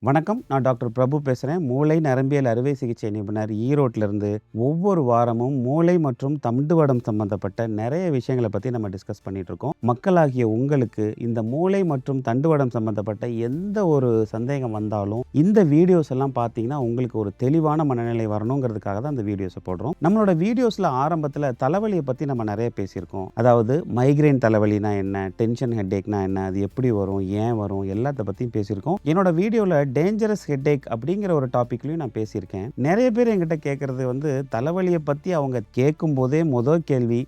வணக்கம். நான் டாக்டர் பிரபு பேசுறேன். மூளை நரம்பியல் அறுவை சிகிச்சை நிபுணர் ஈரோட்டிலிருந்து. ஒவ்வொரு வாரமும் மூளை மற்றும் தண்டுவடம் சம்பந்தப்பட்ட நிறைய விஷயங்கள பத்தி நம்ம டிஸ்கஸ் பண்ணிட்டு இருக்கோம். மக்களாகிய உங்களுக்கு இந்த மூளை மற்றும் தண்டுவடம் சம்பந்தப்பட்ட எந்த ஒரு சந்தேகம் வந்தாலும், இந்த வீடியோஸ் எல்லாம் பார்த்தீங்கன்னா, உங்களுக்கு ஒரு தெளிவான மனநிலை வரணுங்கிறதுக்காக தான் இந்த வீடியோஸ போடுறோம். நம்மளோட வீடியோஸ்ல ஆரம்பத்துல தலைவலிய பத்தி நம்ம நிறைய பேசியிருக்கோம். அதாவது மைக்ரேன் தலைவலினா என்ன? டென்ஷன் ஹெட்டேக்னா என்ன? அது எப்படி வரும்? ஏன் வரும்? எல்லாத்த பத்தியும் பேசியிருக்கோம். என்னோட வீடியோல டேஞ்சரஸ் ஹெட்டேக் அப்படிங்கிற ஒரு டாபிக்லையும் நான் பேசியிருக்கேன். நிறைய பேர் என்கிட்ட கேட்குறது தலைவலியை பற்றி அவங்க கேட்கும்போதே முதல் கேள்வி,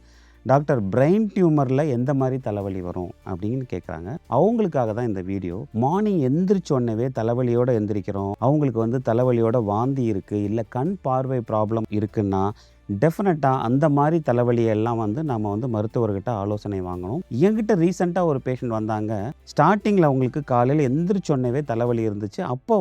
டாக்டர் பிரெயின் டியூமரில் எந்த மாதிரி தலைவலி வரும் அப்படின்னு கேட்குறாங்க. அவங்களுக்காக தான் இந்த வீடியோ. மார்னிங் எந்திரிச்சோடனே தலைவலியோடு எந்திரிக்கிறோம், அவங்களுக்கு தலைவலியோட வாந்தி இருக்குது, இல்லை கண் பார்வை ப்ராப்ளம் இருக்குன்னா டெஃபினட்டாக அந்த மாதிரி தலைவலியெல்லாம் நம்ம மருத்துவர்கிட்ட ஆலோசனை வாங்கணும். என்கிட்ட ரீசெண்டாக ஒரு பேஷண்ட் வந்தாங்க. ஸ்டார்டிங்கில் அவங்களுக்கு காலையில் எந்திரிச்சோடனே தலைவலி இருந்துச்சு. அப்போ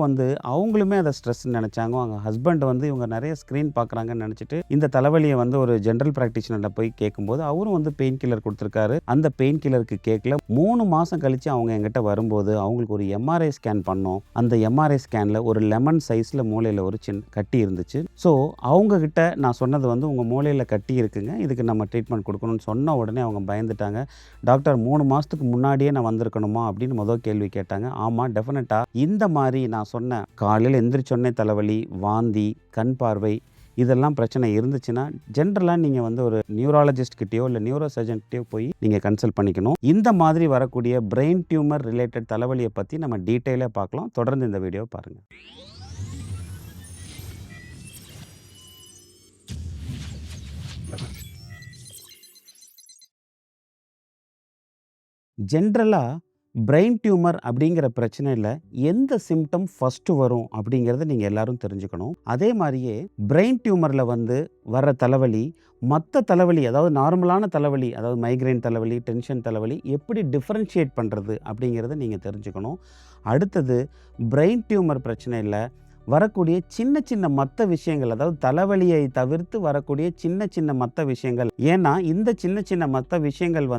அவங்களுமே அதை ஸ்ட்ரெஸ்ன்னு நினச்சாங்க. அவங்க ஹஸ்பண்ட் இவங்க நிறைய ஸ்க்ரீன் பார்க்குறாங்கன்னு நினச்சிட்டு இந்த தலைவலியை ஒரு ஜென்ரல் ப்ராக்டிஷனர்கிட்ட போய் கேட்கும்போது அவரும் பெயின் கில்லர் கொடுத்துருக்காரு. அந்த பெயின் கில்லருக்கு கேட்கல. 3 மாதம் கழித்து அவங்க என்கிட்ட வரும்போது அவங்களுக்கு ஒரு எம்ஆர்ஐ ஸ்கேன் பண்ணோம். அந்த எம்ஆர்ஐ ஸ்கேனில் ஒரு லெமன் சைஸில் மூளையில் ஒரு சின்ன கட்டி இருந்துச்சு. ஸோ அவங்கக்கிட்ட நான் சொன்னது உங்கள் மூளையில் கட்டி இருக்குங்க, இதுக்கு நம்ம ட்ரீட்மெண்ட் கொடுக்கணும்னு சொன்ன உடனே அவங்க பயந்துட்டாங்க. டாக்டர் 3 மாதத்துக்கு முன்னாடியே நான் வந்திருக்கணுமா அப்படின்னு முதல் கேள்வி கேட்டாங்க. ஆமாம், டெஃபினட்டாக இந்த மாதிரி நான் சொன்ன காலையில் எந்திரிச்சொன்னே தலைவலி, வாந்தி, கண் பார்வை இதெல்லாம் பிரச்சனை இருந்துச்சுன்னா ஜென்ரலாக நீங்கள் ஒரு நியூராலஜிஸ்ட் கிட்டேயோ இல்லை நியூரோ சர்ஜன்கிட்டயோ போய் நீங்கள் கன்சல்ட் பண்ணிக்கணும். இந்த மாதிரி வரக்கூடிய பிரெயின் டியூமர் ரிலேட்டட் தலைவலியை பற்றி நம்ம டீட்டெயிலாக பார்க்கலாம். தொடர்ந்து இந்த வீடியோ பாருங்கள். ஜென்ரலாக பிரெயின் டியூமர் அப்படிங்கிற பிரச்சனையில் எந்த சிம்டம் ஃபஸ்ட்டு வரும் அப்படிங்கிறத நீங்கள் எல்லாரும் தெரிஞ்சுக்கணும். அதே மாதிரியே பிரெயின் டியூமரில் வர தலைவலி மற்ற தலைவலி, அதாவது நார்மலான தலைவலி, அதாவது மைக்ரைன் தலைவலி, டென்ஷன் தலைவலி எப்படி டிஃப்ரென்ஷியேட் பண்ணுறது அப்படிங்கிறத நீங்கள் தெரிஞ்சுக்கணும். அடுத்தது பிரெயின் டியூமர் பிரச்சனையில் வரக்கூடிய சின்ன சின்ன மற்ற விஷயங்கள், அதாவது தலைவலியை தவிர்த்து வரக்கூடிய சின்ன சின்ன மற்ற விஷயங்கள். ஏன்னா இந்த சின்ன சின்ன மற்ற விஷயங்கள்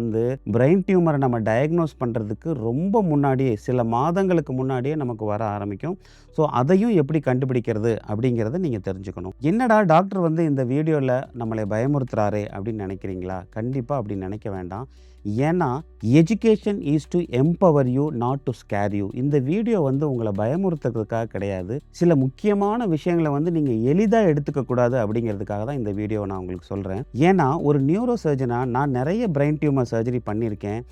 பிரெயின் டியூமரை நம்ம டயக்னோஸ் பண்ணுறதுக்கு ரொம்ப முன்னாடியே, சில மாதங்களுக்கு முன்னாடியே நமக்கு வர ஆரம்பிக்கும். ஸோ அதையும் எப்படி கண்டுபிடிக்கிறது அப்படிங்கிறத நீங்கள் தெரிஞ்சுக்கணும். என்னடா டாக்டர் இந்த வீடியோவில் நம்மளை பயமுறுத்துறாரே அப்படின்னு நினைக்கிறீங்களா? கண்டிப்பாக அப்படி நினைக்க வேண்டாம். ஏன்னா education is to empower you, not to scare you. இந்த வீடியோ உங்களை பயமுறுத்துறதுக்காக கிடையாது. சில முக்கியமான விஷயங்களை நீங்கள் எளிதாக எடுத்துக்கக்கூடாது அப்படிங்கிறதுக்காக தான் இந்த வீடியோவை நான் உங்களுக்கு சொல்கிறேன். ஏன்னா ஒரு நியூரோ சர்ஜனாக நான் நிறைய பிரெயின் டியூமர் சர்ஜரி பண்ணியிருக்கேன்.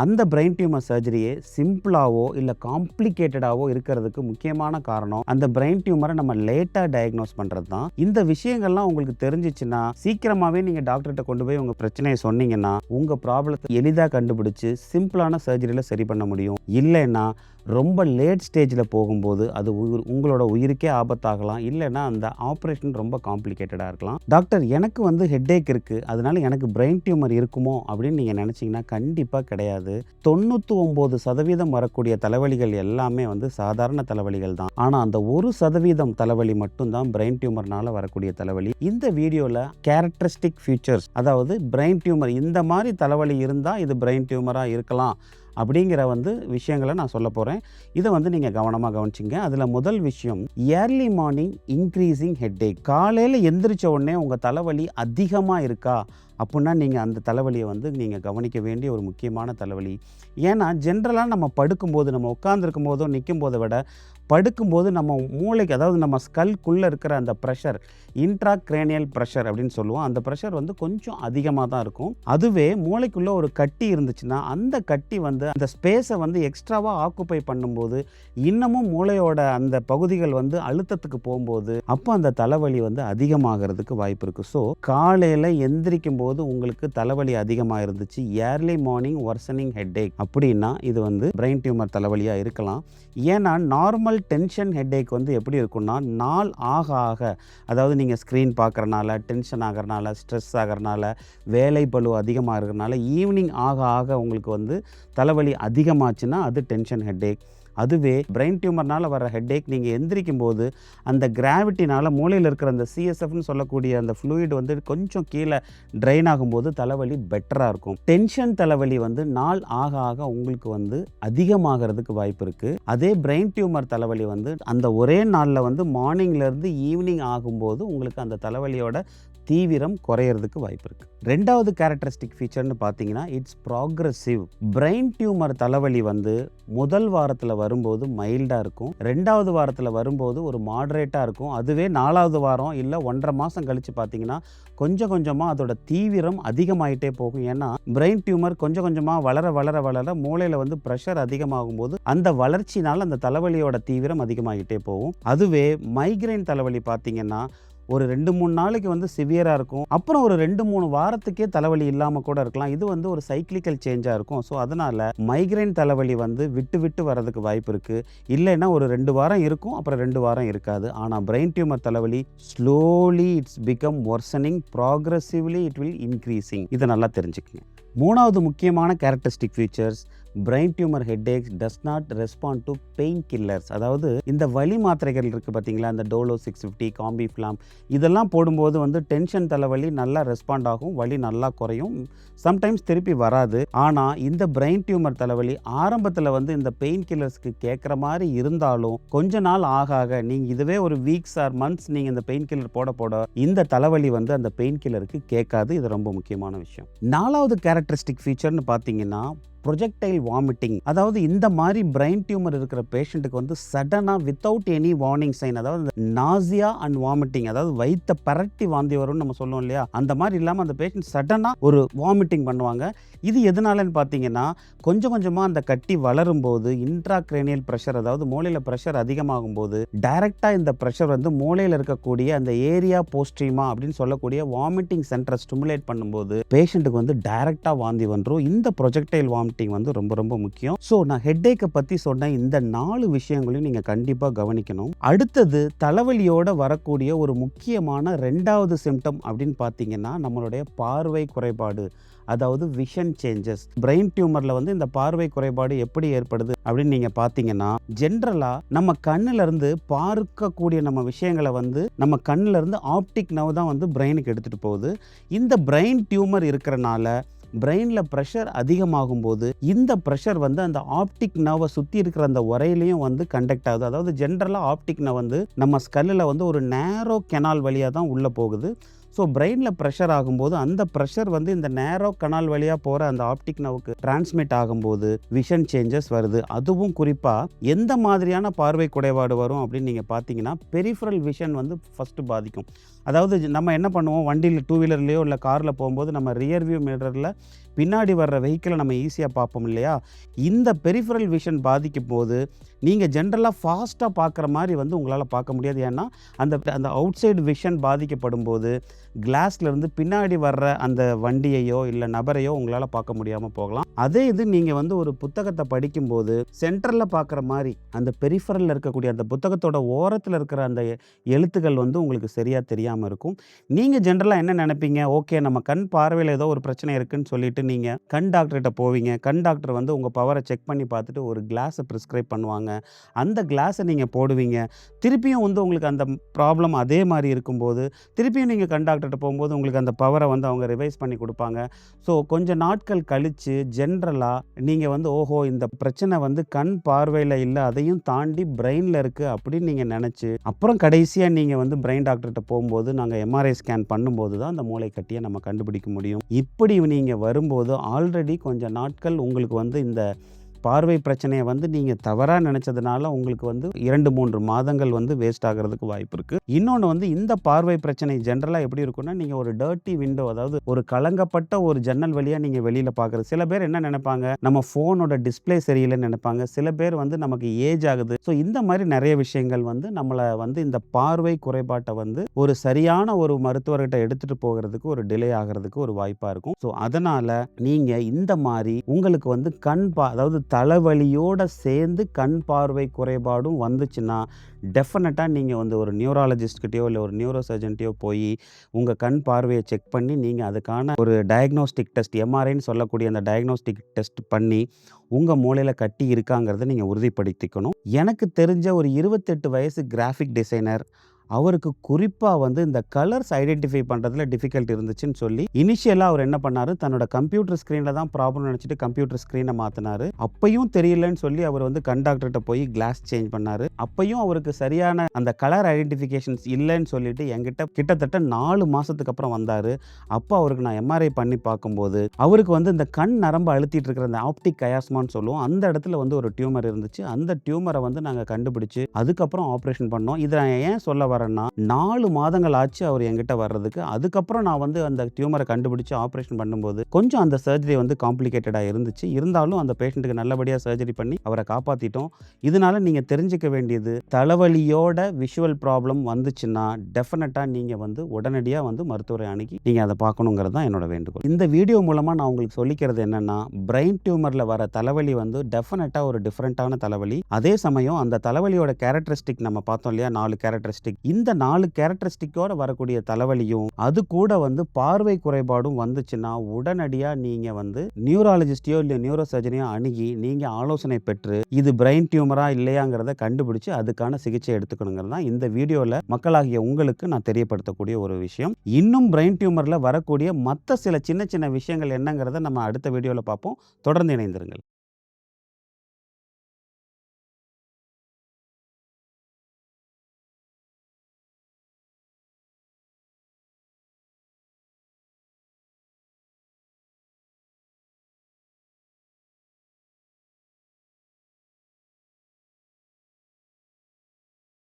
அந்த பிரெயின் டியூமர் சர்ஜரியே சிம்பிளாவோ இல்லை காம்ப்ளிகேட்டடாவோ இருக்கிறதுக்கு முக்கியமான காரணம் அந்த பிரெயின் டியூமரை நம்ம லேட்டாக டயக்னோஸ் பண்ணுறது தான். இந்த விஷயங்கள்லாம் உங்களுக்கு தெரிஞ்சிச்சுன்னா சீக்கிரமாகவே நீங்கள் டாக்டர்கிட்ட கொண்டு போய் உங்கள் பிரச்சனையை சொன்னீங்கன்னா உங்கள் ப்ராப்ளத்தை எளிதாக கண்டுபிடிச்சு சிம்பிளான சர்ஜரியில் சரி பண்ண முடியும். இல்லைன்னா ரொம்ப லேட் ஸ்டேஜில் போகும்போது அது உங்களோட உயிருக்கே ஆபத்தாகலாம். இல்லைன்னா அந்த ஆப்ரேஷன் ரொம்ப காம்ப்ளிகேட்டடாக இருக்கலாம். டாக்டர் எனக்கு ஹெட்டேக் இருக்குது, அதனால எனக்கு பிரெயின் டியூமர் இருக்குமோ அப்படின்னு நீங்கள் நினச்சிங்கன்னா கண்டிப்பாக கிடையாது. 99% வரக்கூடிய தலைவலிகள் எல்லாமே சாதாரண தலைவலிகள் தான். ஆனால் அந்த 1% தலைவலி மட்டும்தான் பிரெயின் டியூமர்னால வரக்கூடிய தலைவலி. இந்த வீடியோவில் கேரக்டரிஸ்டிக் ஃபீச்சர்ஸ், அதாவது பிரெயின் டியூமர் இந்த மாதிரி தலைவலி இருந்தால் இது பிரெயின் டியூமராக இருக்கலாம் அப்படிங்கிற விஷயங்களை நான் சொல்ல போகிறேன். இதை நீங்கள் கவனமாக கவனிச்சிங்க. அதில் முதல் விஷயம், ஏர்லி மார்னிங் இன்க்ரீசிங் ஹெட்டேக். காலையில் எந்திரிச்ச உடனே உங்கள் தலைவலி அதிகமாக இருக்கா அப்படின்னா நீங்கள் அந்த தலைவலியை நீங்கள் கவனிக்க வேண்டிய ஒரு முக்கியமான தலைவலி. ஏன்னா ஜென்ரலாக நம்ம படுக்கும்போது, நம்ம உட்காந்துருக்கும் போதோ நிற்கும் போதை விட படுக்கும்போது நம்ம மூளைக்கு, அதாவது நம்ம ஸ்கல்குள்ளே இருக்கிற அந்த ப்ரெஷர், இன்ட்ராக்ரேனியல் ப்ரெஷர் அப்படின்னு சொல்லுவோம், அந்த ப்ரெஷர் கொஞ்சம் அதிகமாக தான் இருக்கும். அதுவே மூளைக்குள்ளே ஒரு கட்டி இருந்துச்சுன்னா அந்த கட்டி அந்த ஸ்பேஸை எக்ஸ்ட்ராவாக ஆக்குப்பை பண்ணும்போது இன்னமும் மூளையோட அந்த பகுதிகள் அழுத்தத்துக்கு போகும்போது அப்போ அந்த தலைவலி அதிகமாகிறதுக்கு வாய்ப்பு இருக்குது. ஸோ காலையில் எந்திரிக்கும் போது உங்களுக்கு தலைவலி அதிகமாக இருந்துச்சு, ஏர்லி மார்னிங் வர்சனிங் ஹெட்டேக் அப்படின்னா இது பிரெயின் டியூமர் தலைவலியாக இருக்கலாம். ஏன்னா நார்மல் டென்ஷன் ஹெட்டேக் எப்படி இருக்குன்னா நாள் ஆக ஆக, அதாவது நீங்கள் ஸ்க்ரீன் பார்க்குறனால, டென்ஷன் ஆகிறனால, ஸ்ட்ரெஸ் ஆகிறனால, வேலை பளு அதிகமாக இருக்கிறனால ஈவினிங் ஆக ஆக உங்களுக்கு தலைவலி அதிகமாச்சுன்னா அது டென்ஷன் ஹெட்டேக். அதுவே பிரெயின் டியூமர்னால வர ஹெட்டேக் நீங்கள் எந்திரிக்கும் போது அந்த கிராவிட்டினால மூளையில் இருக்கிற அந்த சிஎஸ்எஃப்னு சொல்லக்கூடிய அந்த ஃப்ளூயிட் வந்து கொஞ்சம் கீழே ட்ரைன் ஆகும்போது தலைவலி பெட்டராக இருக்கும். டென்ஷன் தலைவலி வந்து நாள் ஆக ஆக உங்களுக்கு வந்து அதிகமாகிறதுக்கு வாய்ப்பு இருக்குது. அதே பிரெயின் டியூமர் தலைவலி வந்து அந்த ஒரே நாளில் வந்து மார்னிங்லேருந்து ஈவினிங் ஆகும்போது உங்களுக்கு அந்த தலைவலியோட தீவிரம் குறையிறதுக்கு வாய்ப்பு இருக்குது. ரெண்டாவது கேரக்டரிஸ்டிக் ஃபீச்சர்னு பார்த்தீங்கன்னா இட்ஸ் ப்ராக்ரெசிவ். பிரெயின் டியூமர் தலைவலி வந்து முதல் வாரத்தில் வரும்போது மைல்டாக இருக்கும், ரெண்டாவது வாரத்தில் வரும்போது ஒரு மாடரேட்டாக இருக்கும். அதுவே 4வது வாரம் இல்லை 1.5 மாதம் கழித்து பார்த்தீங்கன்னா கொஞ்சம் கொஞ்சமாக அதோட தீவிரம் அதிகமாகிட்டே போகும். ஏன்னா பிரெயின் டியூமர் கொஞ்சம் கொஞ்சமாக வளர வளர வளர மூளையில் வந்து ப்ரெஷர் அதிகமாகும் போது அந்த வளர்ச்சினால் அந்த தலைவலியோட தீவிரம் அதிகமாகிட்டே போகும். அதுவே மைக்ரைன் தலைவலி பார்த்தீங்கன்னா ஒரு 2-3 நாளைக்கு வந்து சிவியராக இருக்கும், அப்புறம் ஒரு 2-3 வாரத்துக்கே தலைவலி இல்லாமல் கூட இருக்கலாம். இது வந்து ஒரு சைக்கிளிக்கல் சேஞ்சாக இருக்கும். ஸோ அதனால் மைக்ரைன் தலைவலி வந்து விட்டு விட்டு வரதுக்கு வாய்ப்பு இருக்குது. இல்லைன்னா ஒரு 2 வாரம் இருக்கும், அப்புறம் 2 வாரம் இருக்காது. ஆனால் பிரெயின் டியூமர் தலைவலி slowly it's become worsening, progressively it will increasing. இதை நல்லா தெரிஞ்சுக்கங்க. மூணாவது முக்கியமான characteristic features, brain tumour headaches does not respond to pain killers. அதாவது இந்த வலி மாத்திரைகள் இருக்குது பார்த்தீங்களா, இந்த டோலோ 650, காம்பிஃப்ளாம், இதெல்லாம் போடும்போது வந்து டென்ஷன் தலைவலி நல்லா ரெஸ்பாண்ட் ஆகும், வலி நல்லா குறையும், சம்டைம்ஸ் திருப்பி வராது. ஆனால் இந்த பிரெயின் டியூமர் தலைவலி ஆரம்பத்தில் வந்து இந்த பெயின் கில்லர்ஸ்க்கு கேட்குற மாதிரி இருந்தாலும் கொஞ்ச நாள் ஆக ஆக நீங்கள் இதுவே ஒரு வீக்ஸ் ஆர் மந்த்ஸ் நீங்கள் இந்த பெயின் கில்லர் போட போட இந்த தலைவலி வந்து அந்த பெயின் கில்லருக்கு கேட்காது. இது ரொம்ப முக்கியமான விஷயம். 4வது கேரக்டரிஸ்டிக் ஃபீச்சர்னு பார்த்தீங்கன்னா ப்ரொஜெக்டைல் வாமிட்டிங். அதாவது இந்த மாதிரி பிரெயின் டியூமர் இருக்கிற பேஷண்ட்டுக்கு வந்து சடனாக வித்தவுட் எனி வார்னிங் சைன், அதாவது நாசியா அண்ட் வாமிட்டிங், அதாவது வயிற்ற பரட்டி வாந்தி வரும்னு நம்ம சொல்லுவோம் இல்லையா, அந்த மாதிரி இல்லாமல் அந்த பேஷண்ட் சடனாக ஒரு வாமிட்டிங் பண்ணுவாங்க. இது எதனாலன்னு பார்த்தீங்கன்னா கொஞ்சம் கொஞ்சமாக அந்த கட்டி வளரும் போது இன்ட்ராக்ரேனியல் ப்ரெஷர், அதாவது மூளையில் ப்ரெஷர் அதிகமாகும் போது டைரெக்டாக இந்த ப்ரெஷர் வந்து மூளையில் இருக்கக்கூடிய அந்த ஏரியா போஸ்ட்ரீமா அப்படின்னு சொல்லக்கூடிய வாமிட்டிங் சென்டரை ஸ்டிமுலேட் பண்ணும்போது பேஷண்ட்டுக்கு வந்து டைரெக்டாக வாந்தி வந்துடும். இந்த ப்ரொஜெக்டைல் வாமிட்டிங் வந்து ரொம்ப ரொம்ப முக்கியம். ஸோ நான் ஹெட்டேக்கை பற்றி சொன்ன இந்த 4 விஷயங்களையும் நீங்கள் கண்டிப்பாக கவனிக்கணும். அடுத்தது தலைவலியோட வரக்கூடிய ஒரு முக்கியமான 2வது சிம்டம் அப்படின்னு பார்த்தீங்கன்னா நம்மளுடைய பார்வை குறைபாடு, அதாவது விஷன் சேஞ்சஸ். பிரெயின் டியூமரில் வந்து இந்த பார்வை குறைபாடு எப்படி ஏற்படுது அப்படின்னு நீங்கள் பார்த்தீங்கன்னா ஜென்ரலாக நம்ம கண்ணிலிருந்து பார்க்கக்கூடிய நம்ம விஷயங்களை வந்து நம்ம கண்ணிலிருந்து ஆப்டிக் நர்வ் தான் வந்து பிரெயினுக்கு எடுத்துகிட்டு போகுது. இந்த பிரெயின் டியூமர் இருக்கிறனால பிரெயினில் ப்ரெஷர் அதிகமாகும் போது இந்த ப்ரெஷர் வந்து அந்த ஆப்டிக் நர்வை சுற்றி இருக்கிற அந்த உரையிலையும் வந்து கண்டக்ட் ஆகுது. அதாவது ஜென்ரலாக ஆப்டிக் நர்வ் வந்து நம்ம ஸ்கல்லில் வந்து ஒரு நேரோ கெனால் வழியாக தான் உள்ளே போகுது. ஸோ பிரெயினில் ப்ரெஷர் ஆகும்போது அந்த ப்ரெஷர் வந்து இந்த நேரோ கனால் வழியாக போகிற அந்த ஆப்டிக் நர்வுக்கு டிரான்ஸ்மிட் ஆகும்போது விஷன் சேஞ்சஸ் வருது. அதுவும் குறிப்பாக எந்த மாதிரியான பார்வை குறைபாடு வரும் அப்படின்னு நீங்கள் பார்த்தீங்கன்னா பெரிஃபரல் விஷன் வந்து ஃபஸ்ட்டு பாதிக்கும். அதாவது நம்ம என்ன பண்ணுவோம், வண்டியில் 2 வீலர்லேயோ இல்லை காரில் போகும்போது நம்ம ரியர் வியூ மிரரில் பின்னாடி வர்ற வெஹிக்கிளை நம்ம ஈஸியாக பார்ப்போம் இல்லையா. இந்த பெரிஃபரல் விஷன் பாதிக்கும் போது நீங்கள் ஜென்ரலாக ஃபாஸ்ட்டாக பார்க்குற மாதிரி வந்து உங்களால் பார்க்க முடியாது. ஏன்னா அந்த அவுட் சைடு விஷன் பாதிக்கப்படும் போது கிளாஸ்லேருந்து பின்னாடி வர்ற அந்த வண்டியையோ இல்லை நபரையோ உங்களால் பார்க்க முடியாமல் போகலாம். அதே இது நீங்கள் வந்து ஒரு புத்தகத்தை படிக்கும்போது சென்டரில் பார்க்குற மாதிரி அந்த பெரிஃபரலில் இருக்கக்கூடிய அந்த புத்தகத்தோட ஓரத்தில் இருக்கிற அந்த எழுத்துக்கள் வந்து உங்களுக்கு சரியாக தெரியாமல் இருக்கும். நீங்கள் ஜென்ரலாக என்ன நினைப்பீங்க, ஓகே நம்ம கண் பார்வையில் ஏதோ ஒரு பிரச்சனை இருக்குன்னு சொல்லிட்டு நீங்கள் கண் டாக்டர்கிட்ட போவீங்க. கண் டாக்டர் வந்து உங்கள் பவரை செக் பண்ணி பார்த்துட்டு ஒரு கிளாஸை ப்ரிஸ்கிரைப் பண்ணுவாங்க. அந்த கிளாஸை நீங்கள் போடுவீங்க. திருப்பியும் வந்து உங்களுக்கு அந்த ப்ராப்ளம் அதே மாதிரி இருக்கும்போது திருப்பியும் நீங்கள் கண் டாக்டர்கிட்ட போகும்போது உங்களுக்கு அந்த பவரை வந்து அவங்க ரிவைஸ் பண்ணி கொடுப்பாங்க. ஸோ கொஞ்சம் நாட்கள் கழித்து ஜென்ரலாக நீங்கள் வந்து ஓஹோ இந்த பிரச்சனை வந்து கண் பார்வையில் இல்லை, அதையும் தாண்டி பிரெயினில் இருக்குது அப்படின்னு நீங்கள் நினச்சி அப்புறம் கடைசியாக நீங்கள் வந்து பிரெயின் டாக்டர்கிட்ட போகும்போது நாங்கள் எம்ஆர்ஐ ஸ்கேன் பண்ணும்போது தான் அந்த மூளை கட்டியை நம்ம கண்டுபிடிக்க முடியும். இப்படி நீங்கள் வரும்போது ஆல்ரெடி கொஞ்சம் நாட்கள் உங்களுக்கு வந்து இந்த பார்வை பிரச்சனையை வந்து நீங்கள் தவறாக நினச்சதுனால உங்களுக்கு வந்து 2-3 மாதங்கள் வந்து வேஸ்ட் ஆகிறதுக்கு வாய்ப்பு இருக்குது. இன்னொன்று வந்து இந்த பார்வை பிரச்சனை ஜென்ரலாக எப்படி இருக்குன்னா நீங்கள் ஒரு டர்ட்டி விண்டோ, அதாவது ஒரு கலங்கப்பட்ட ஒரு ஜன்னல் வழியாக நீங்கள் வெளியில் பார்க்குறது. சில பேர் என்ன நினைப்பாங்க, நம்ம ஃபோனோட டிஸ்பிளே சரியில்லைன்னு நினைப்பாங்க. சில பேர் வந்து நமக்கு ஏஜ் ஆகுது. ஸோ இந்த மாதிரி நிறைய விஷயங்கள் வந்து நம்மளை வந்து இந்த பார்வை குறைபாட்டை வந்து ஒரு சரியான ஒரு மருத்துவர்கிட்ட எடுத்துகிட்டு போகிறதுக்கு ஒரு டிலே ஆகிறதுக்கு ஒரு வாய்ப்பாக இருக்கும். ஸோ அதனால் நீங்கள் இந்த மாதிரி உங்களுக்கு வந்து அதாவது தலைவலியோட சேர்ந்து கண் பார்வை குறைபாடும் வந்துச்சுன்னா, டெஃபினட்டா நீங்க வந்து ஒரு நியூராலஜிஸ்ட் கிட்டயோ, இல்ல ஒரு நியூரோ சர்ஜன்ட்டயோ போயி, உங்க கண் பார்வைய செக் பண்ணி, நீங்க அதுக்கான ஒரு டயக்னோஸ்டிக் டெஸ்ட் எம்ஆர்ஐன்னு சொல்லக்கூடிய அந்த டயக்னோஸ்டிக் டெஸ்ட் பண்ணி, உங்க மூளையில கட்டி இருக்காங்கிறத நீங்க உறுதிப்படுத்திக்கணும். எனக்கு தெரிஞ்ச ஒரு 28 வயசு கிராஃபிக் டிசைனர், அவருக்கு குறிப்பா வந்து இந்த கலர்ஸ் ஐடென்டிஃபை பண்றதுல டிஃபிகல்ட் இருந்துச்சுன்னு சொல்லி, இனிஷியலா அவர் என்ன பண்ணாரு, தன்னோட கம்ப்யூட்டர் ஸ்க்ரீன்ல தான் ப்ராப்ளம்னு நெனச்சுட்டு கம்ப்யூட்டர் ஸ்க்ரீன மாத்துனாரு. அப்பயும் தெரியலன்னு சொல்லி அவர் வந்து கண் டாக்டர்ட்ட போய் கிளாஸ் சேஞ்ச் பண்ணாரு. அப்பயும் அவருக்கு சரியான அந்த கலர் ஐடென்டிஃபிகேஷன்ஸ் இல்லன்னு சொல்லிட்டு என்கிட்ட கிட்டத்தட்ட 4 மாசத்துக்கு அப்புறம் வந்தாரு. அப்போ அவருக்கு நான் எம்ஆர்ஐ பண்ணி பார்க்கும்போது, அவருக்கு வந்து இந்த கண் நரம்பு அழுத்திட்டு இருக்கிற அந்த ஆப்டிக் கயாஸ்மான்னு சொல்லுவோம். அந்த இடத்துல வந்து ஒரு டியூமர் இருந்துச்சு. அந்த டியூமர வந்து நாங்க கண்டுபிடிச்சு, அதுக்கப்புறம் ஆப்ரேஷன் பண்ணோம். இத நான் ஏன் சொல்ல வரேன்னா, 4 மாதங்கள் ஆச்சு அவர் என்கிட்ட வர்றதுக்கு. அதுக்கப்புறம் நான் வந்து அந்த டியூமர கண்டுபிடிச்சு ஆப்ரேஷன் பண்ணும்போது, கொஞ்சம் அந்த சர்ஜரி வந்து காம்ப்ளிகேட்டடா இருந்துச்சு. இருந்தாலும் அந்த பேஷண்ட்டுக்கு நல்லபடியா சர்ஜரி பண்ணி அவர காப்பாத்திட்டோம். இதனால நீங்க தெரிஞ்சுக்க வேண்டியது, தலைவலியோட விஷுவல் ப்ராப்ளம் வந்துச்சுன்னா, டெஃபினட்டா நீங்க வந்து உடனடியா வந்து மருத்துவரை அணுகி நீங்க அத பார்க்கணுங்கிறது தான் என்னோட வேண்டுகோள். இந்த வீடியோ மூலமா நான் உங்களுக்கு சொல்லிக்கிறது என்னன்னா, பிரெயின் டியூமர்ல வர தலைவலி வந்து டெஃபினட்டா ஒரு டிஃபரண்டான தலைவலி. அதே சமயம் அந்த தலைவலியோட கேரக்டரிஸ்டிக் நம்ம பார்த்தோம் இல்லையா? 4 கேரக்டரிஸ்டிக். இந்த 4 கேரக்டரிஸ்டிக்கோட வரக்கூடிய தலைவலியும், அது கூட வந்து பார்வை குறைபாடும் வந்துச்சுன்னா, உடனடியா நீங்க வந்து நியூராலஜிஸ்ட்டையோ இல்ல நியூரோ சர்ஜனையோ அணுகி, நீங்க ஆலோசனை பெற்று, இது பிரெயின் டியூமரா இல்லையாங்கிறத கண்டுபிடிச்சு, அதுக்கான சிகிச்சை எடுத்துக்கணுங்கிறது தான் இந்த வீடியோல மக்களாகிய உங்களுக்கு நான் தெரியப்படுத்தக்கூடிய ஒரு விஷயம். இன்னும் பிரெயின் டியூமர்ல வரக்கூடிய மத்த சில சின்ன சின்ன விஷயங்கள் என்னங்கிறத நம்ம அடுத்த வீடியோல பார்ப்போம். தொடர்ந்து இணைந்திருங்கள்.